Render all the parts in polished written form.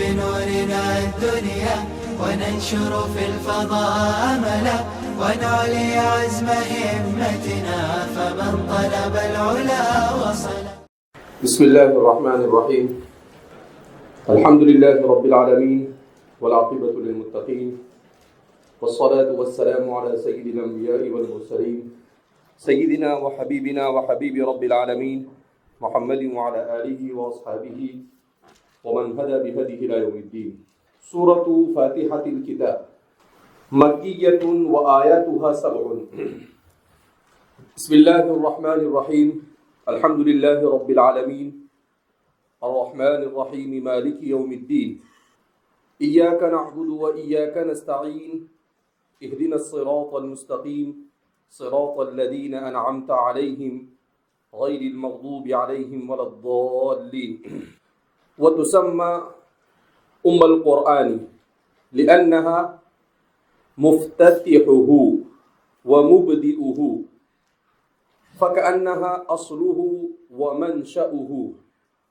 بنورنا الدنيا وننشر في الفضاء أملا ونعلي عزم همتنا فمن طلب العلا وصل. بسم الله الرحمن الرحيم. الحمد لله رب العالمين والعاقبة للمتقين والصلاة والسلام على سيد الأنبياء والمرسلين سيدنا وحبيبنا وحبيب رب العالمين محمد وعلى آله وأصحابه ومن هدى بهديه إلى يوم الدين. سورة فاتحة الكتاب مكية وآياتها 7. بسم الله الرحمن الرحيم. الحمد لله رب العالمين الرحمن الرحيم مالك يوم الدين. إياك نعبد وإياك نستعين اهدنا الصراط المستقيم صراط الذين أنعمت عليهم غير المغضوب عليهم ولا الضالين. وتسمى أم القرآن لأنها مفتتحه ومبدئه فكأنها أصله ومنشأه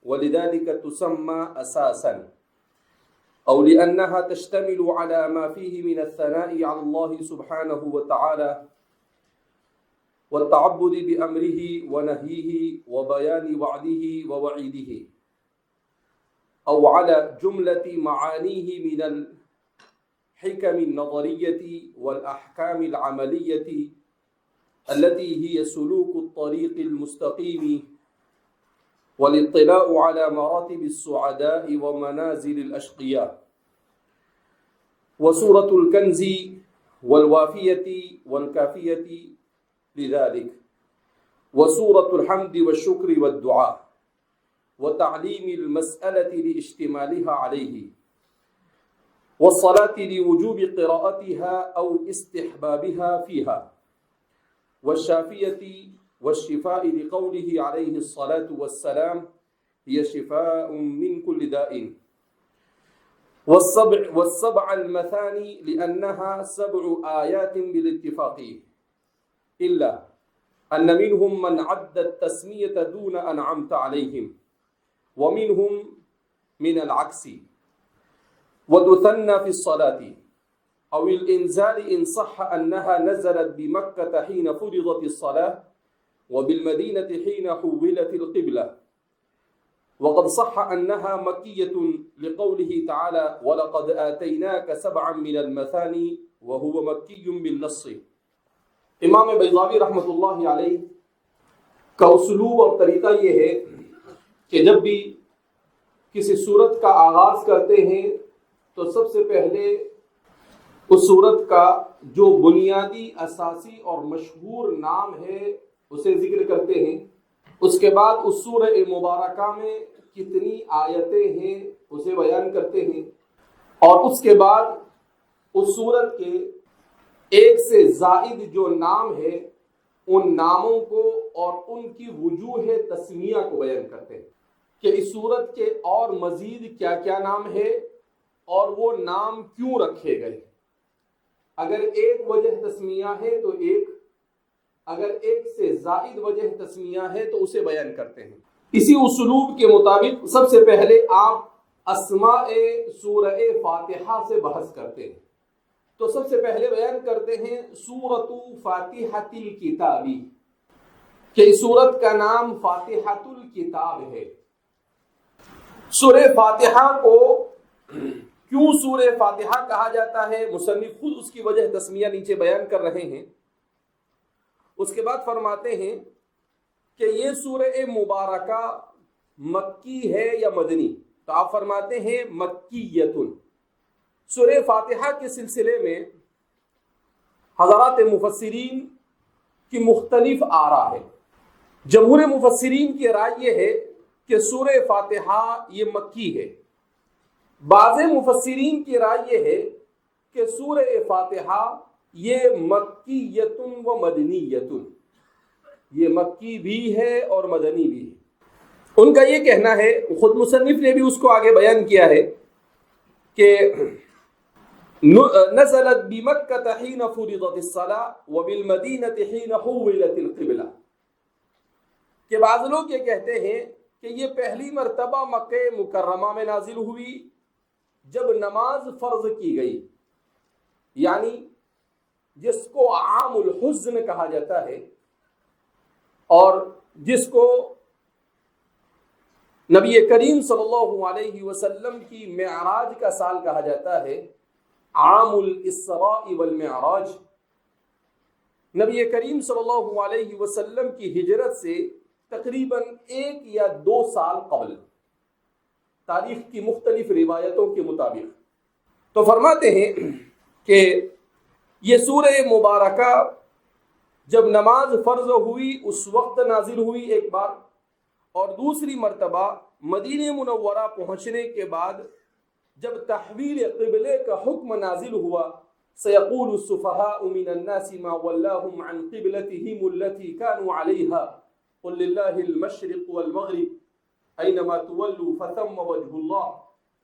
ولذلك تسمى أساسا أو لأنها تشتمل على ما فيه من الثناء على الله سبحانه وتعالى والتعبد بأمره ونهيه وبيان وعده ووعيده أو على جملة معانيه من الحكم النظرية والأحكام العملية التي هي سلوك الطريق المستقيم والاطلاع على مراتب السعداء ومنازل الأشقياء. وسورة الكنز والوافية والكافية لذلك وسورة الحمد والشكر والدعاء وتعليم المسألة لاشتمالها عليه والصلاة لوجوب قراءتها أو استحبابها فيها والشافية والشفاء لقوله عليه الصلاة والسلام هي شفاء من كل داء والسبع المثاني لأنها 7 آيات بالاتفاق إلا أن منهم من عد التسمية دون أنعمت عليهم ومنهم من العكس وتثنى في الصلاة أو الإنزال إن صح أنها نزلت بمكة حين فرضت الصلاة وبالمدينة حين حولت القبلة وقد صح أنها مكية لقوله تعالى ولقد آتيناك 7 من المثاني وهو مكي بالنص. امام بیضاوی رحمۃ اللہ علیہ کا اسلوب اور طریقہ یہ ہے کہ جب بھی کسی سورت کا آغاز کرتے ہیں تو سب سے پہلے اس سورت کا جو بنیادی اساسی اور مشہور نام ہے اسے ذکر کرتے ہیں. اس کے بعد اس سورہ مبارکہ میں کتنی آیتیں ہیں اسے بیان کرتے ہیں اور اس کے بعد اس سورت کے ایک سے زائد جو نام ہے ان ناموں کو اور ان کی وجوہ تسمیہ کو بیان کرتے ہیں کہ اس سورت کے اور مزید کیا کیا نام ہے اور وہ نام کیوں رکھے گئے. اگر ایک وجہ تسمیہ ہے تو ایک، اگر ایک سے زائد وجہ تسمیہ ہے تو اسے بیان کرتے ہیں. اسی اسلوب کے مطابق سب سے پہلے آپ اسماء سورہ فاتحہ سے بحث کرتے ہیں. تو سب سے پہلے بیان کرتے ہیں سورۃ فاتحۃ الکتاب کہ اس سورت کا نام فاتحۃ الکتاب ہے. سورہ فاتحہ کو کیوں سورہ فاتحہ کہا جاتا ہے مصنف خود اس کی وجہ تسمیہ نیچے بیان کر رہے ہیں. اس کے بعد فرماتے ہیں کہ یہ سورہ مبارکہ مکی ہے یا مدنی؟ تو آپ فرماتے ہیں مکیۃ. سورہ فاتحہ کے سلسلے میں حضرات مفسرین کی مختلف آراء ہے. جمہور مفسرین کی رائے یہ ہے کہ سورہ فاتحہ یہ مکی ہے. بعض مفسرین کی رائے یہ ہے کہ سورہ فاتحہ یہ مکیۃ و مدنیۃ، یہ مکی بھی ہے اور مدنی بھی ہے. ان کا یہ کہنا ہے، خود مصنف نے بھی اس کو آگے بیان کیا ہے کہ نزلت بمکہ حین فرضت الصلاة وبالمدینہ حین حولت القبلہ، کہ بعض لوگ یہ کہتے ہیں کہ یہ پہلی مرتبہ مکہ مکرمہ میں نازل ہوئی جب نماز فرض کی گئی، یعنی جس کو عام الحزن کہا جاتا ہے اور جس کو نبی کریم صلی اللہ علیہ وسلم کی معراج کا سال کہا جاتا ہے، عام الاسراء والمعراج، نبی کریم صلی اللہ علیہ وسلم کی ہجرت سے تقریباً 1 یا 2 سال قبل، تاریخ کی مختلف روایتوں کے مطابق۔ تو فرماتے ہیں کہ یہ سورہ مبارکہ جب نماز فرض ہوئی اس وقت نازل ہوئی ایک بار، اور دوسری مرتبہ مدینہ منورہ پہنچنے کے بعد جب تحویل قبلے کا حکم نازل ہوا، سيقول السفهاء من الناس ما ولاهم عن قبلتهم التي كانوا عليها قل لله المشرق والمغرب اينما تولوا فثم وجه الله۔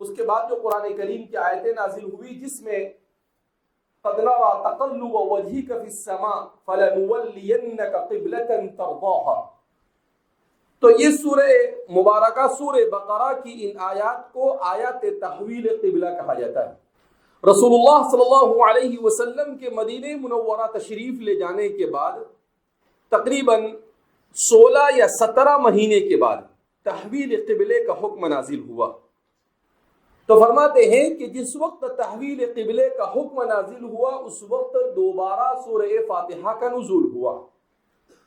اس کے بعد جو قرآن کریم کی آیتیں نازل ہوئی جس میں قد نرى تقلب وجهك في السماء فلنولينك قبلة ترضاها، تو یہ سورہ مبارکہ سورہ بقرہ کی ان آیات کو آیات تحویل قبلہ کہا جاتا ہے۔ رسول اللہ صلی اللہ علیہ وسلم کے مدینہ منورہ تشریف لے جانے کے بعد تقریباً 16 یا 17 مہینے کے بعد تحویل قبلے کا حکم نازل ہوا۔ تو فرماتے ہیں کہ جس وقت تحویل قبلے کا حکم نازل ہوا اس وقت دوبارہ سورہ فاتحہ کا نزول ہوا۔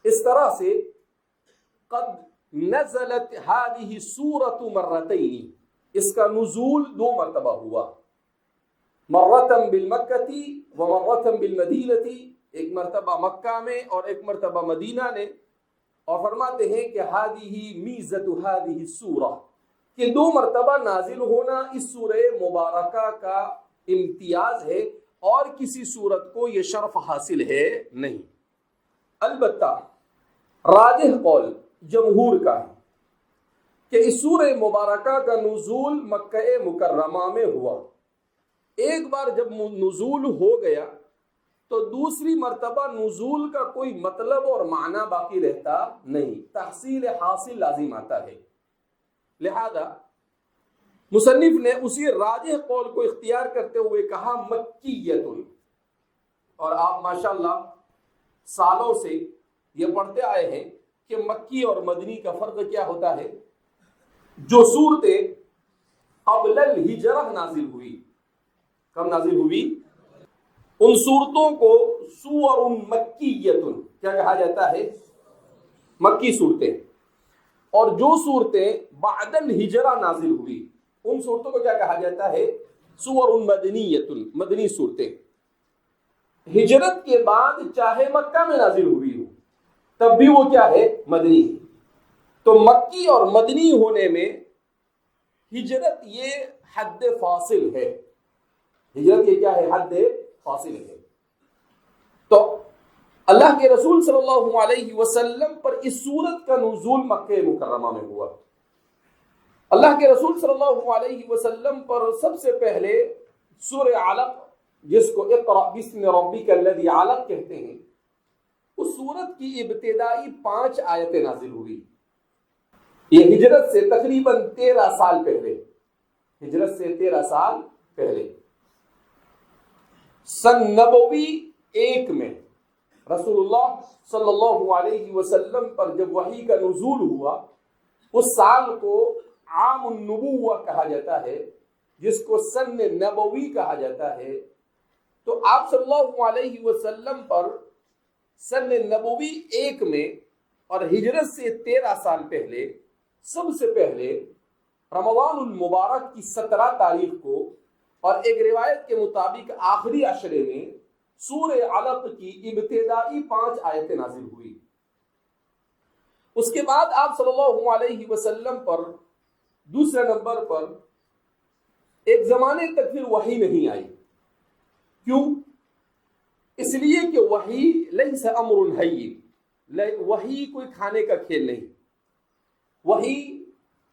اس طرح سے قد نزلت هذه السورة مرتين، اس کا نزول 2 مرتبہ ہوا، مرتن بالمکہ ومرتن بالمدینہ، ایک مرتبہ مکہ میں اور ایک مرتبہ مدینہ نے۔ اور فرماتے ہیں کہ هذه میزة هذه السورة، کہ 2 مرتبہ نازل ہونا اس سورہ مبارکہ کا امتیاز ہے اور کسی سورت کو یہ شرف حاصل ہے نہیں۔ البتہ راجح قول جمہور کا ہے کہ اس سورہ مبارکہ کا نزول مکہ مکرمہ میں ہوا۔ ایک بار جب نزول ہو گیا تو دوسری مرتبہ نزول کا کوئی مطلب اور معنی باقی رہتا نہیں، تحصیل حاصل لازم آتا ہے۔ لہذا مصنف نے اسی راجح قول کو اختیار کرتے ہوئے کہا مکیۃ، اور آپ ماشاءاللہ سالوں سے یہ پڑھتے آئے ہیں کہ مکی اور مدنی کا فرق کیا ہوتا ہے۔ جو صورتیں قبل الہجرہ نازل ہوئی، کب نازل ہوئی؟ ان صورتوں کو سور مکیۃ کیا کہا جاتا ہے؟ مکی صورتیں۔ اور جو صورتیں بعد الہجرہ نازل ہوئی ان صورتوں کو کیا کہا جاتا ہے؟ سور مدنیۃ، مدنی صورتیں۔ ہجرت کے بعد چاہے مکہ میں نازل ہوئی ہو تب بھی وہ کیا ہے؟ مدنی ہے۔ تو مکی اور مدنی ہونے میں ہجرت یہ حد فاصل ہے، ہجرت یہ کیا ہے؟ حد فاصل ہے۔ تو اللہ کے رسول صلی اللہ علیہ وسلم پر اس سورت کا نزول مکہ مکرمہ میں ہوا۔ اللہ کے رسول صلی اللہ علیہ وسلم پر سب سے پہلے سورہ علق، جس کو اقرأ بسم ربک الذی علق کہتے ہیں، اس سورت کی ابتدائی 5 آیتیں نازل ہوئی۔ یہ ہجرت سے تقریباً 13 سال پہلے، ہجرت سے 13 سال پہلے سن نبوی 1 میں رسول اللہ صلی اللہ علیہ وسلم پر جب وحی کا نزول ہوا، اس سال کو عام النبوہ کہا جاتا ہے، جس کو سن نبوی کہا جاتا ہے۔ تو آپ صلی اللہ علیہ وسلم پر سن نبوی 1 میں اور ہجرت سے 13 سال پہلے سب سے پہلے رمضان المبارک کی 17 تاریخ کو اور ایک روایت کے مطابق آخری عشرے میں سورہ علق کی ابتدائی 5 آیتیں نازل ہوئی۔ اس کے بعد آپ صلی اللہ علیہ وسلم پر دوسرے نمبر پر ایک زمانے تک پھر وحی نہیں آئی۔ کیوں؟ اس لیے کہ وحی لیس امر ہین، وحی کوئی کھانے کا کھیل نہیں، وحی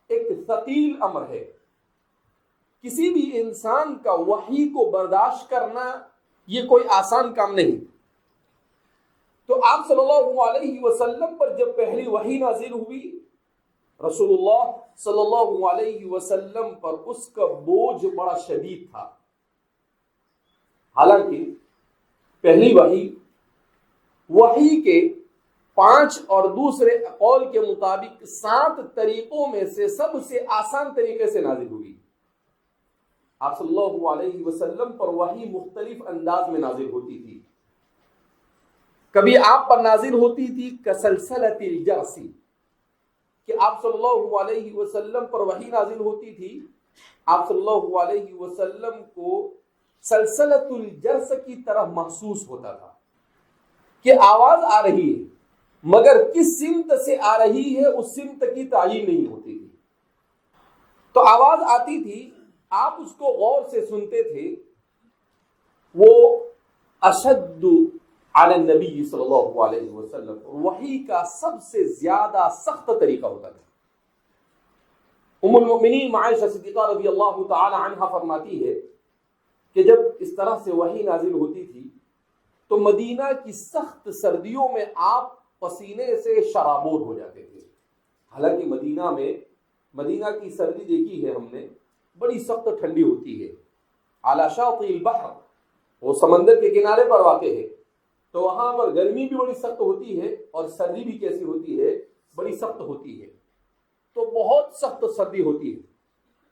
ایک ثقیل امر ہے۔ کسی بھی انسان کا وحی کو برداشت کرنا یہ کوئی آسان کام نہیں۔ تو آپ صلی اللہ علیہ وسلم پر جب پہلی وحی نازل ہوئی، رسول اللہ صلی اللہ علیہ وسلم پر اس کا بوجھ بڑا شدید تھا. حالانکہ پہلی وحی کے 5 اور دوسرے قول کے مطابق 7 طریقوں میں سے سب سے آسان طریقے سے نازل ہوئی. آپ صلی اللہ علیہ وسلم پر وحی مختلف انداز میں نازل ہوتی تھی. کبھی آپ پر نازل ہوتی تھی کسلسلۃ الجرس، کہ آپ صلی اللہ علیہ وسلم پر وحی نازل ہوتی تھی. آپ صلی اللہ علیہ وسلم کو سلسلۃ الجرس کی طرح محسوس ہوتا تھا کہ آواز آ رہی ہے، مگر کس سمت سے آ رہی ہے اس سمت کی تعین نہیں ہوتی تھی. تو آواز آتی تھی، آپ اس کو غور سے سنتے تھے. وہ اشد علی النبی صلی اللہ علیہ وسلم، وحی کا سب سے زیادہ سخت طریقہ ہوتا تھا. ام المؤمنین عائشہ صدیقہ رضی اللہ تعالی عنہا فرماتی ہے کہ جب اس طرح سے وحی نازل ہوتی تھی تو مدینہ کی سخت سردیوں میں آپ پسینے سے شرابور ہو جاتے تھے. حالانکہ مدینہ کی سردی دیکھی ہے ہم نے، بڑی سخت ٹھنڈی ہوتی ہے. علی شاطئ البحر، وہ سمندر کے کنارے پر واقع ہے، تو وہاں پر گرمی بھی بڑی سخت ہوتی ہے اور سردی بھی کیسی ہوتی ہے، بڑی سخت ہوتی ہے. تو بہت سخت سردی ہوتی ہے.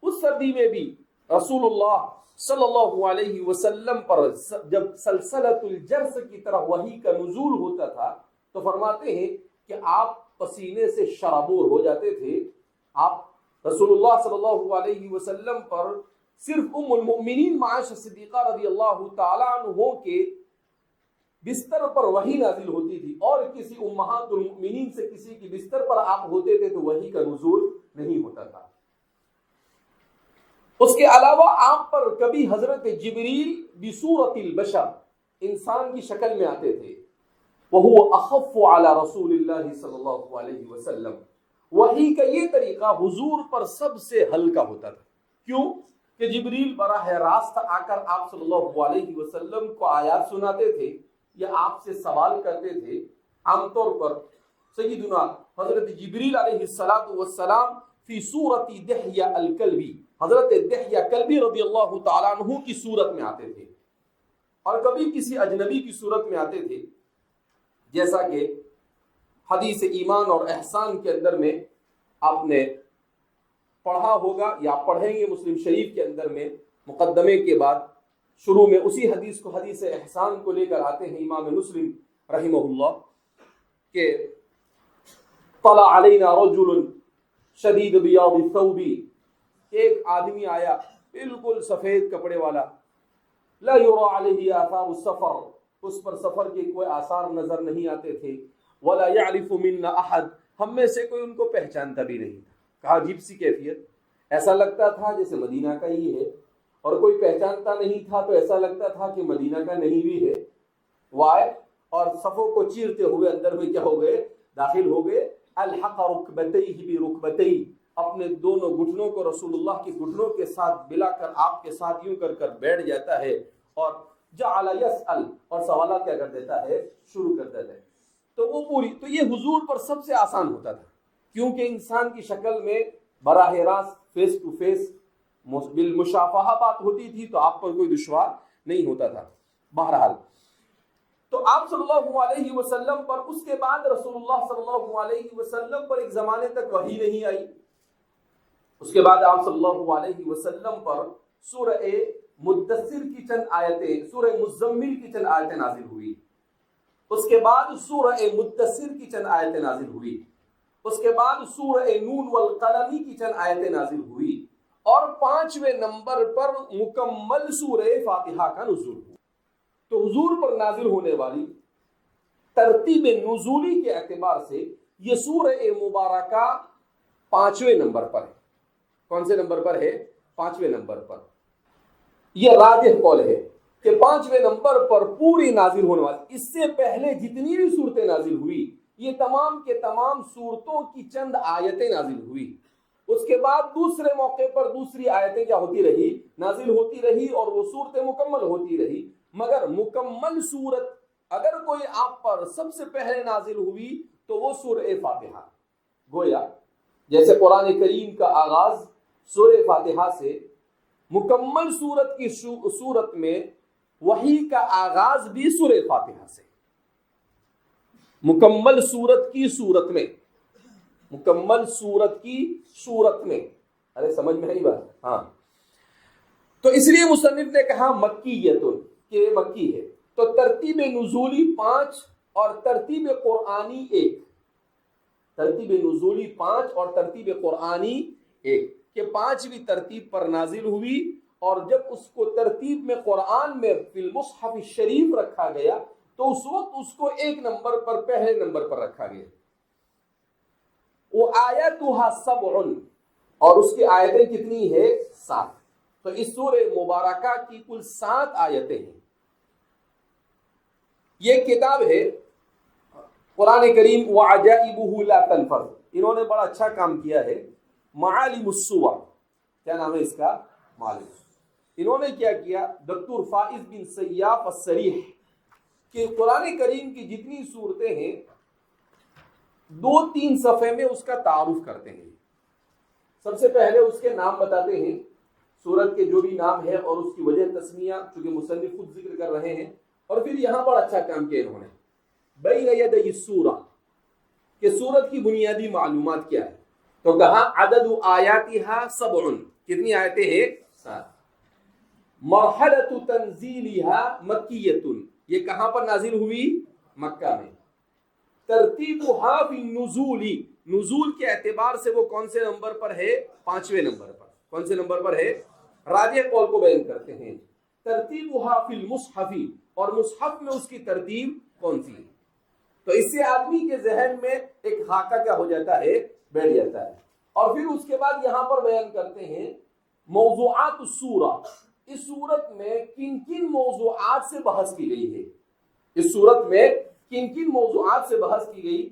اس سردی میں بھی رسول اللہ صلی اللہ علیہ وسلم پر جب سلسلۃ الجرس کی طرح وحی کا نزول ہوتا تھا تو فرماتے ہیں کہ آپ پسینے سے شرابور ہو جاتے تھے. آپ رسول اللہ صلی اللہ علیہ وسلم پر صرف ام المؤمنین عائشہ صدیقہ رضی اللہ تعالی عنہ کے بستر پر وحی نازل ہوتی تھی، اور کسی امہات المؤمنین سے کسی کی بستر پر آپ ہوتے تھے تو وحی کا نزول نہیں ہوتا تھا. اس کے علاوہ آپ پر کبھی حضرت جبریل بصورت البشر، انسان کی شکل میں آتے تھے. وہو اخف علی رسول اللہ صلی اللہ علیہ وسلم، وحی کا یہ طریقہ حضور پر سب سے ہلکا ہوتا تھا. کیوں کہ جبریل براہ راست آ کر آپ صلی اللہ علیہ وسلم کو آیات سناتے تھے یا آپ سے سوال کرتے تھے. عام طور پر سیدنا حضرت جبریل علیہ السلام فی صورت دحیہ الکلبی، حضرت دحیہ کلبی رضی اللہ تعالیٰ عنہ کی صورت میں آتے تھے، اور کبھی کسی اجنبی کی صورت میں آتے تھے. جیسا کہ حدیث ایمان اور احسان کے اندر میں آپ نے پڑھا ہوگا یا پڑھیں گے مسلم شریف کے اندر میں، مقدمے کے بعد شروع میں اسی حدیث کو، حدیث احسان کو لے کر آتے ہیں امام مسلم رحمہ اللہ کہ طلع علینا رجل شدید بیاض الثوب، ایک آدمی آیا بالکل سفید کپڑے والا، لا یری علیہ آثار السفر، اس پر سفر کے کوئی آثار نظر نہیں آتے تھے. ولا یعرف منا احد، ہم میں سے کوئی ان کو پہچانتا بھی نہیں تھا. کہا عجیب سی کیفیت، ایسا لگتا تھا جیسے مدینہ کا ہی ہے، اور کوئی پہچانتا نہیں تھا تو ایسا لگتا تھا کہ مدینہ کا نہیں بھی ہے. وائے اور صفوں کو چیرتے ہوئے اندر میں کیا ہو گئے، داخل ہو گئے. الحق رکبتیہ برکبتیہ، اپنے دونوں گھٹنوں کو رسول اللہ کے گھٹنوں کے ساتھ ملا کر آپ کے ساتھ یوں کر بیٹھ جاتا ہے، اور جعل یسأل، اور سوالات کیا کر دیتا ہے، شروع کر دیتا ہے. تو وہ پوری، تو یہ حضور پر سب سے آسان ہوتا تھا، کیونکہ انسان کی شکل میں براہ راست فیس ٹو فیس بالمشافہہ بات ہوتی تھی، تو آپ پر کوئی دشوار نہیں ہوتا تھا. بہرحال تو آپ صلی اللہ علیہ وسلم پر اس کے بعد رسول اللہ صلی اللہ علیہ وسلم پر ایک زمانے تک وحی نہیں آئی. اس کے بعد آپ صلی اللہ علیہ وسلم پر سورہ مدثر کی چند آیتیں، سورہ مزمل کی چند آیتیں نازل ہوئی. اس کے بعد سورہ مدثر کی چند آیتیں نازل ہوئی. اس کے بعد سورہ نون والقلم کی چند آیتیں نازل ہوئی، اور 5ویں نمبر پر مکمل سورہ فاتحہ کا نزول ہوا. تو حضور پر نازل ہونے والی ترتیب نزولی کے اعتبار سے یہ سورہ مبارکہ 5ویں نمبر پر ہے. کون سے نمبر پر ہے؟ 5ویں نمبر پر. یہ راجح قول ہے کہ 5ویں نمبر پر پوری نازل ہونے والی. اس سے پہلے جتنی بھی صورتیں نازل ہوئی یہ تمام کے تمام صورتوں کی چند آیتیں نازل ہوئی. اس کے بعد دوسرے موقع پر دوسری آیتیں کیا ہوتی رہی، نازل ہوتی رہی، اور وہ صورتیں مکمل ہوتی رہی. مگر مکمل صورت اگر کوئی آپ پر سب سے پہلے نازل ہوئی تو وہ سورہ فاتحہ. گویا جیسے قرآن کریم کا آغاز سورہ فاتحہ سے، مکمل سورت کی سورت میں وحی کا آغاز بھی سورہ فاتحہ سے، مکمل سورت کی صورت میں، مکمل سورت کی صورت میں، ارے سمجھ میں نہیں بات؟ ہاں، تو اس لیے مصنف نے کہا مکیتن کہ مکی ہے، تو ترتیب نزولی 5 اور ترتیب قرآنی 1، ترتیب نزولی 5 اور ترتیب قرآنی 1، کہ 5ویں ترتیب پر نازل ہوئی، اور جب اس کو ترتیب میں قرآن میں فی المصحف شریف رکھا گیا تو اس وقت اس کو 1 نمبر پر، پہلے نمبر پر رکھا گیا۔ وہ آیاتها 7، اور اس کی آیتیں کتنی ہے؟ 7۔ تو اس سورہ مبارکہ کی کل 7 آیتیں ہیں۔ یہ کتاب ہے قرآن کریم وعجائبہ لا تنفذ، انہوں نے بڑا اچھا کام کیا ہے۔ معالم الصور، کیا نام ہے اس کا؟ معالم۔ انہوں نے کیا کیا؟ دکتور فائز بن سیاف الصریح کہ قرآن کریم کی جتنی صورتیں ہیں 2-3 صفحے میں اس کا تعارف کرتے ہیں۔ سب سے پہلے اس کے نام بتاتے ہیں، سورت کے جو بھی نام ہے اور اس کی وجہ تسمیہ، چونکہ مصنف خود ذکر کر رہے ہیں، اور پھر یہاں بڑا اچھا کام کیا انہوں نے بین یدی السورہ کہ سورت کی بنیادی معلومات کیا ہے، تو کہا عدد آیاتها 7، کتنی آیتیں ہیں؟ 7۔ مرحلۃ تنزیلها مکیۃ، یہ کہاں پر نازل ہوئی؟ مکہ میں۔ ترتیبها فی النزول، نزول کے اعتبار سے وہ کون سے نمبر پر ہے؟ 5ویں نمبر پر۔ کون سے نمبر پر ہے؟ راجح قول کو بیان کرتے ہیں۔ ترتیبها فی المصحف، اور مصحف میں اس کی ترتیب کون سی ہے؟ تو اس سے آدمی کے ذہن میں ایک خاکہ کیا ہو جاتا ہے؟ بیٹھ جاتا ہے۔ اور پھر اس کے بعد یہاں پر بیان کرتے ہیں موضوعات السورہ، اس صورت میں کن کن موضوعات سے بحث کی گئی ہے، اس صورت میں کن کن موضوعات سے بحث کی گئی۔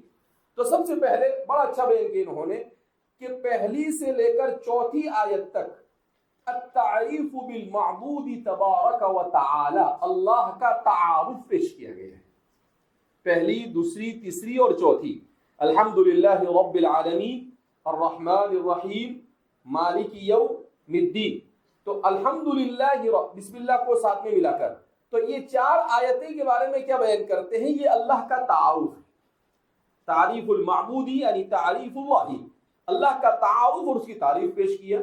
تو سب سے پہلے بڑا اچھا بیان کیا انہوں نے کہ پہلی سے لے کر 4 آیت تک التعریف بالمعبود تبارک و تعالی، اللہ کا تعارف پیش کیا گیا ہے، پہلی، دوسری، تیسری اور چوتھی۔ الحمدللہ رب العالمین الرحمن الرحیم مالک یوم الدین، تو الحمدللہ بسم اللہ کو ساتھ میں ملا کر، تو یہ 4 آیتیں کے بارے میں کیا بیان کرتے ہیں؟ یہ اللہ کا تعارف ہے، تعریف المعبودی یعنی تعریف اللہ، اللہ کا تعارف اور اس کی تعریف پیش کیا۔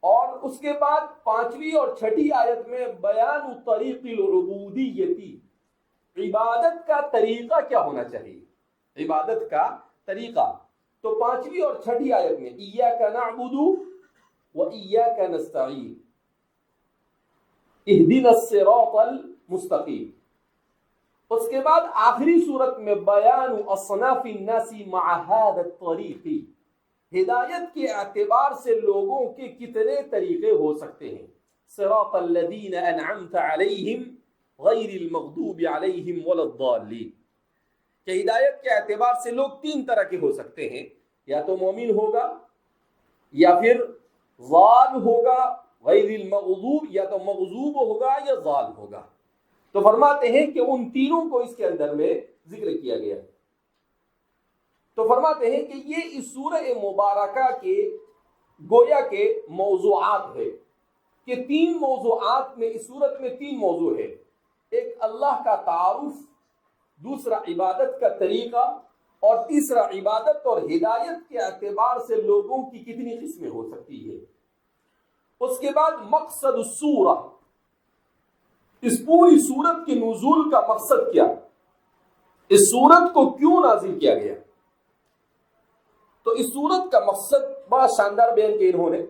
اور اس کے بعد 5ویں اور 6ٹھی آیت میں بیان طریق العبودیتی، عبادت کا طریقہ کیا ہونا چاہیے، عبادت کا طریقہ۔ تو 5ویں اور 6ٹھی آیت میں ایاک نعبد و ایاک نستعین اہدنا الصراط المستقیم۔ اس کے بعد آخری صورت میں بیان اصناف الناس مع هذا الطریق، ہدایت کے اعتبار سے لوگوں کے کتنے طریقے ہو سکتے ہیں۔ صراط الذین انعمت علیہم غیر المغضوب علیہم ولا الضالین، کہ ہدایت کے اعتبار سے لوگ 3 طرح کے ہو سکتے ہیں، یا تو مومن ہوگا، یا پھر ضال ہوگا، غیر المغضوب، یا تو مغضوب ہوگا یا ضال ہوگا۔ تو فرماتے ہیں کہ ان تینوں کو اس کے اندر میں ذکر کیا گیا۔ تو فرماتے ہیں کہ یہ اس سورہ مبارکہ کے گویا کے موضوعات ہے، کہ 3 موضوعات میں، اس سورت میں 3 موضوع ہے، ایک اللہ کا تعارف، دوسرا عبادت کا طریقہ، اور تیسرا عبادت اور ہدایت کے اعتبار سے لوگوں کی کتنی قسمیں ہو سکتی ہے۔ اس کے بعد مقصد السورہ، اس پوری سورت کے نزول کا مقصد کیا، اس سورت کو کیوں نازل کیا گیا۔ تو اس سورت کا مقصد بڑا شاندار بیان کیا انہوں نے،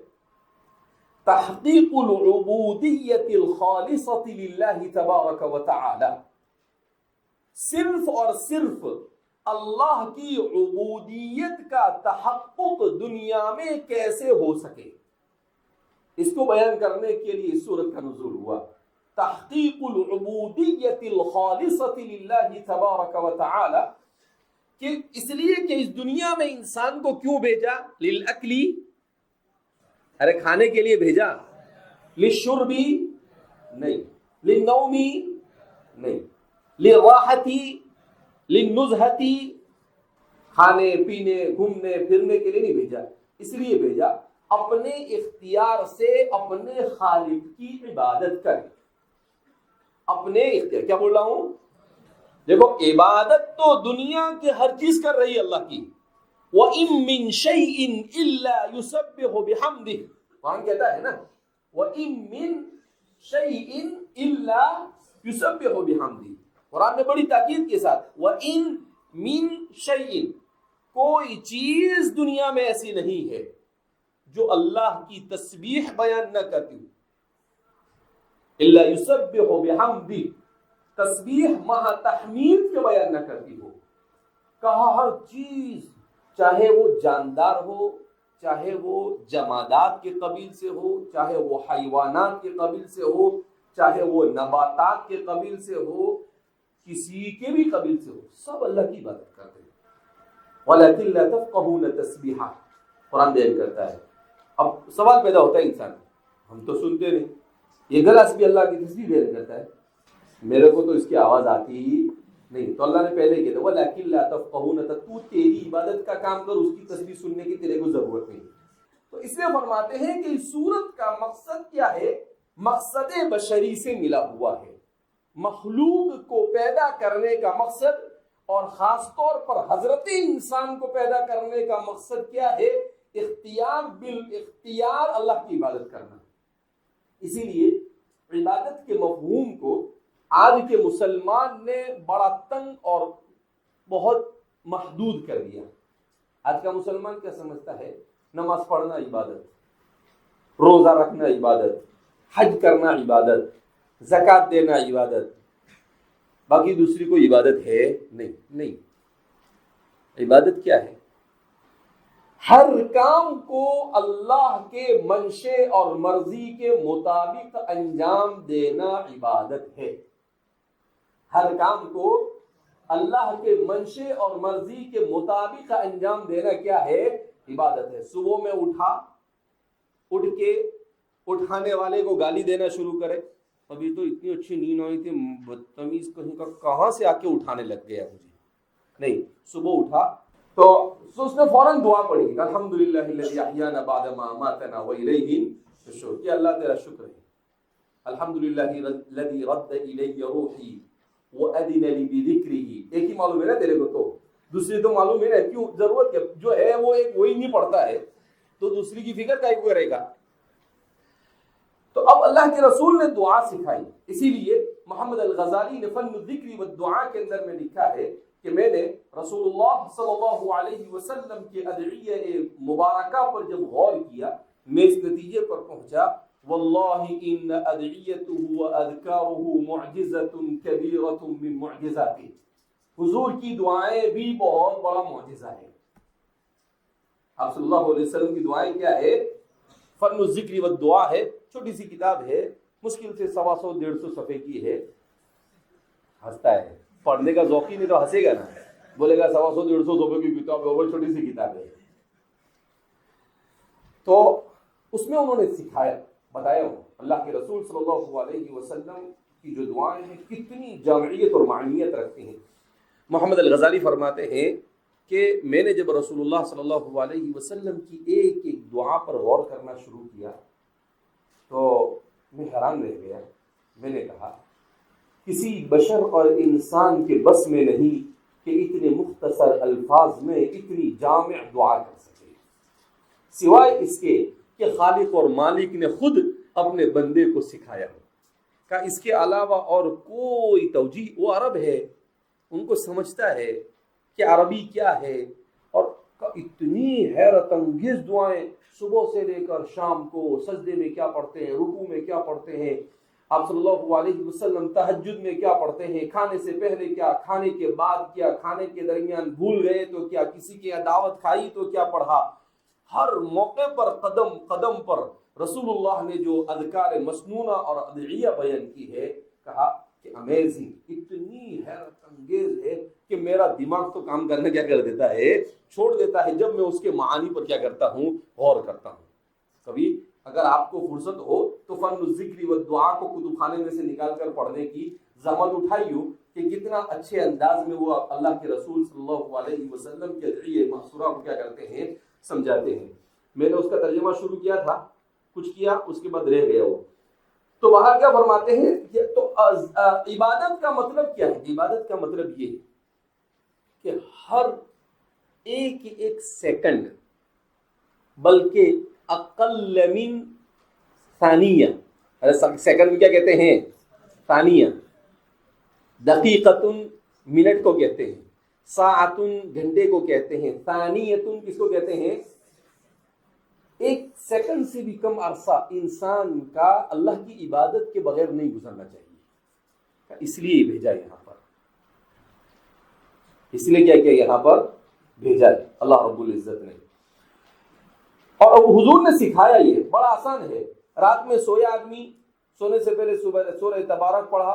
تحقیق العبودیت الخالصۃ للہ تبارک و تعالی، صرف اور صرف اللہ کی عبودیت کا تحقق دنیا میں کیسے ہو سکے، اس کو بیان کرنے کے لیے اس سورت کا نزول ہوا۔ تحقیق العبودیت الخالصۃ للہ تبارک و تعالی، کہ اس لیے کہ اس دنیا میں انسان کو کیوں بھیجا؟ للاکلی، ارے کھانے کے لیے بھیجا، للشربی نہیں، للنومی نہیں، للراحتی، للنزہتی، کھانے پینے گھومنے پھرنے کے لیے نہیں بھیجا، اس لیے بھیجا اپنے اختیار سے اپنے خالق کی عبادت کرے. اپنے اختیار، کیا بول رہا ہوں؟ دیکھو عبادت تو دنیا کے ہر چیز کر رہی ہے اللہ کی. وَإِن مِّن شَيْءٍ إِلَّا يُسَبِّحُ بِحَمْدِهِ، قرآن کہتا ہے نا وَإِن مِّن شَيْءٍ إِلَّا يُسَبِّحُ بِحَمْدِهِ. قرآن نے بڑی تاکید کے ساتھ وَإِن مِّن شَيْءٍ، کوئی چیز دنیا میں ایسی نہیں ہے جو اللہ کی تسبیح بیان نہ کرتی ہو. إِلَّا يُسَبِّحُ بِحَمْدِهِ، تسبیح مع تحمید کے بیان نہ کرتی ہو. کہا ہر چیز، چاہے وہ جاندار ہو، چاہے وہ جمادات کے قبیل سے ہو، چاہے وہ حیوانات کے قبیل سے ہو، چاہے وہ نباتات کے قبیل سے ہو، کسی کے بھی قبیل سے ہو، سب اللہ کی عبادت کرتے ہیں. وَلَكِنْ لَا تَفْقَهُونَ تَسْبِيحَهُ، قرآن بیان کرتا ہے. اب سوال پیدا ہوتا ہے انسان، ہم تو سنتے نہیں، یہ گلاس بھی اللہ کی تسبیح بیان کرتا ہے، میرے کو تو اس کی آواز آتی ہی نہیں. تو اللہ نے پہلے کہا وَلَكِنْ لَا تَفْقَهُونَ، تو تیری عبادت کا کام کر، اس کی تسبیح سننے کی تیرے کو ضرورت نہیں. تو اس لیے فرماتے ہیں کہ اس سورت کا مقصد کیا ہے؟ مقصد بشری سے ملا ہوا ہے. مخلوق کو پیدا کرنے کا مقصد، اور خاص طور پر حضرت انسان کو پیدا کرنے کا مقصد کیا ہے؟ اختیار بالاختیار اللہ کی عبادت کرنا. اسی لیے عبادت کے مفہوم کو آج کے مسلمان نے بڑا تنگ اور بہت محدود کر دیا. آج کا مسلمان کیا سمجھتا ہے؟ نماز پڑھنا عبادت، روزہ رکھنا عبادت، حج کرنا عبادت، زکوٰۃ دینا عبادت، باقی دوسری کوئی عبادت ہے نہیں. عبادت کیا ہے؟ ہر کام کو اللہ کے منشے اور مرضی کے مطابق انجام دینا عبادت ہے. ہر کام کو اللہ کے منشے اور مرضی کے مطابق انجام دینا کیا ہے؟ عبادت ہے. صبح میں اٹھ کے اٹھانے والے کو گالی دینا شروع کرے، ابھی تو اتنی اچھی نیند آئی تھی، بدتمیز کہیں کا کہاں سے آ کے اٹھانے لگ گیا مجھے. نہیں، صبح اٹھا تو اس نے فوراً دعا پڑھی الحمدللہ الذی احیانا بعد ما اماتنا والیہ النشور، کہ اللہ تیرا شکر ہے، الحمدللہ الذی رد الی روحی وَأَذِنَ لِي بِذِكْرِهِ. ایک ہی معلوم ہے نا تیرے کو، تو دوسری تو معلوم ہے نا، کیوں ضرورت کیا؟ جو ہے وہ ایک وہی نہیں پڑھتا ہے تو دوسری کی فکر کا کرے گا. تو اب اللہ کے رسول نے دعا سکھائی. اسی لیے محمد الغزالی نے فن الذکر والدعاء کے اندر میں لکھا ہے کہ میں نے رسول اللہ صلی اللہ علیہ وسلم کے ادعیہ مبارکہ پر جب غور کیا، میں اس نتیجے پر پہنچا واللہ ان ادعیته واذکارہ معجزۃ کبیرۃ من معجزاته. حضور کی دعائیں بھی بہت بڑا معجزہ ہے. آپ صلی اللہ علیہ وسلم کی دعائیں کیا ہے؟ فن الذکر والدعاء ہے، چھوٹی سی کتاب ہے، مشکل سے 100-150 صفحے کی ہے. ہنستا ہے، پڑھنے کا ذوقی نہیں تو ہنسے گا نا، بولے گا 100-150 صفحے کی کتاب ہے، وہ چھوٹی سی کتاب ہے. تو اس میں انہوں نے سکھایا، بتایا اللہ کے رسول صلی اللہ علیہ وسلم کی جو دعائیں ہیں کتنی جامعیت اور معنیت رکھتے ہیں. محمد الغزالی فرماتے ہیں کہ میں نے جب رسول اللہ صلی اللہ علیہ وسلم کی ایک ایک دعا پر غور کرنا شروع کیا تو میں حیران رہ گیا. میں نے کہا کسی بشر اور انسان کے بس میں نہیں کہ اتنے مختصر الفاظ میں اتنی جامع دعا کر سکے، سوائے اس کے کہ خالق اور مالک نے خود اپنے بندے کو سکھایا ہو. کہ اس کے علاوہ اور کوئی توجیہ، وہ عرب ہے، ان کو سمجھتا ہے کہ عربی کیا ہے، اور اتنی حیرت انگیز دعائیں صبح سے لے کر شام کو، سجدے میں کیا پڑھتے ہیں، رکوع میں کیا پڑھتے ہیں، آپ صلی اللہ علیہ وسلم تہجد میں کیا پڑھتے ہیں، کھانے سے پہلے کیا، کھانے کے بعد کیا، کھانے کے درمیان بھول گئے تو کیا، کسی کی دعوت کھائی تو کیا پڑھا. ہر موقع پر قدم قدم پر رسول اللہ نے جو اذکار مسنونہ اور ادعیہ بیان کی ہے، کہا کہ امیزنگ، اتنی حیرت انگیز ہے کہ میرا دماغ تو کام کرنا کیا کر دیتا ہے، چھوڑ دیتا ہے جب میں اس کے معانی پر کیا کرتا ہوں، غور کرتا ہوں. کبھی اگر آپ کو فرصت ہو تو فن الذکر والدعاء کو کتب خانے میں سے نکال کر پڑھنے کی زحمت اٹھائیے. کہ کتنا اچھے انداز میں وہ اللہ کے رسول صلی اللہ علیہ وسلم کے ادعیہ محصورہ کو کیا کرتے ہیں، سمجھاتے ہیں۔ میں نے اس کا ترجمہ شروع کیا تھا، کچھ کیا، اس کے بعد رہ گیا وہ۔ تو وہاں کیا فرماتے ہیں، تو عبادت کا مطلب کیا ہے؟ عبادت کا مطلب یہ ہے کہ ہر ایک سیکنڈ، بلکہ اقل من ثانیہ، سیکنڈ کیا کہتے ہیں؟ ثانیہ۔ دقیقتن منٹ کو کہتے ہیں، ساعتن گھنٹے کو کہتے ہیں، ثانیتن کس کو کہتے ہیں؟ ایک سیکنڈ سے بھی کم عرصہ انسان کا اللہ کی عبادت کے بغیر نہیں گزرنا چاہیے۔ اس لیے بھیجا یہاں پر، اس لیے کیا کیا یہاں پر بھیجا ہے اللہ رب العزت نے۔ اور حضور نے سکھایا، یہ بڑا آسان ہے۔ رات میں سویا آدمی، سونے سے پہلے سورہ تبارک پڑھا،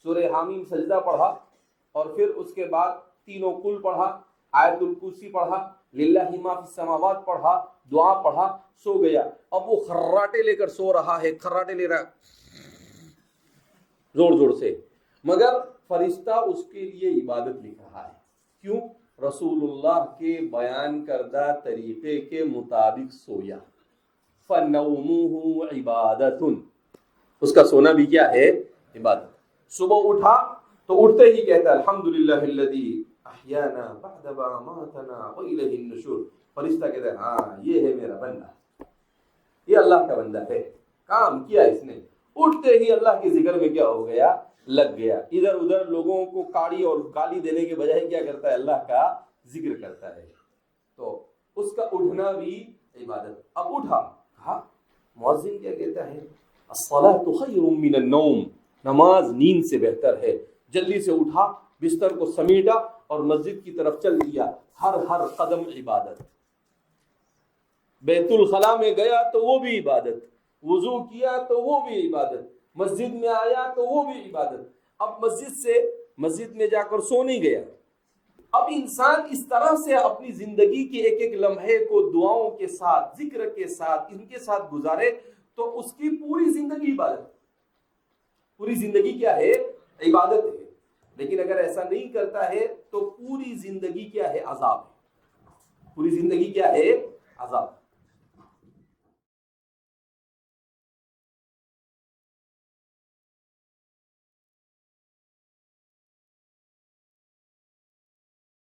سورہ حامیم سجدہ پڑھا، اور پھر اس کے بعد تینوں کل پڑھا، آیت الکرسی پڑھا، للہ ما فی السماوات پڑھا، دعا پڑھا، سو گیا۔ اب وہ خراٹے لے کر سو رہا ہے، خراٹے لے رہا زور زور سے، مگر فرشتہ اس کے لیے عبادت لکھ رہا ہے۔ کیوں؟ رسول اللہ کے بیان کردہ طریقے کے مطابق سویا۔ فَنَوْمُهُ عِبَادَةٌ، اس کا سونا بھی کیا ہے؟ عبادت۔ صبح اٹھا تو اٹھتے ہی کہتا ہے الحمدللہ الذی احیانا بعد ما اماتنا والیہ النشور۔ فرشتہ کہتا ہے ہاں یہ ہے میرا بندہ، یہ اللہ کا بندہ ہے، کام کیا اس نے۔ اٹھتے ہی اللہ کے ذکر میں کیا ہو گیا؟ لگ گیا۔ ادھر ادھر لوگوں کو کاڑی اور گالی دینے کے بجائے کیا کرتا ہے؟ اللہ کا ذکر کرتا ہے۔ تو اس کا اٹھنا بھی عبادت۔ اب اٹھا، کہا مؤذن کیا کہتا ہے؟ الصلاۃ خیر من النوم، نماز نیند سے بہتر ہے۔ جلدی سے اٹھا، بستر کو سمیٹا اور مسجد کی طرف چل دیا۔ ہر قدم عبادت۔ بیت الخلاء میں گیا تو وہ بھی عبادت، وضو کیا تو وہ بھی عبادت، مسجد میں آیا تو وہ بھی عبادت۔ اب مسجد میں جا کر سو نہیں گیا۔ اب انسان اس طرح سے اپنی زندگی کے ایک ایک لمحے کو دعاؤں کے ساتھ، ذکر کے ساتھ، ان کے ساتھ گزارے تو اس کی پوری زندگی عبادت، پوری زندگی کیا ہے؟ عبادت ہے۔ لیکن اگر ایسا نہیں کرتا ہے تو پوری زندگی کیا ہے؟ عذاب ہے۔ پوری زندگی کیا ہے؟ عذاب۔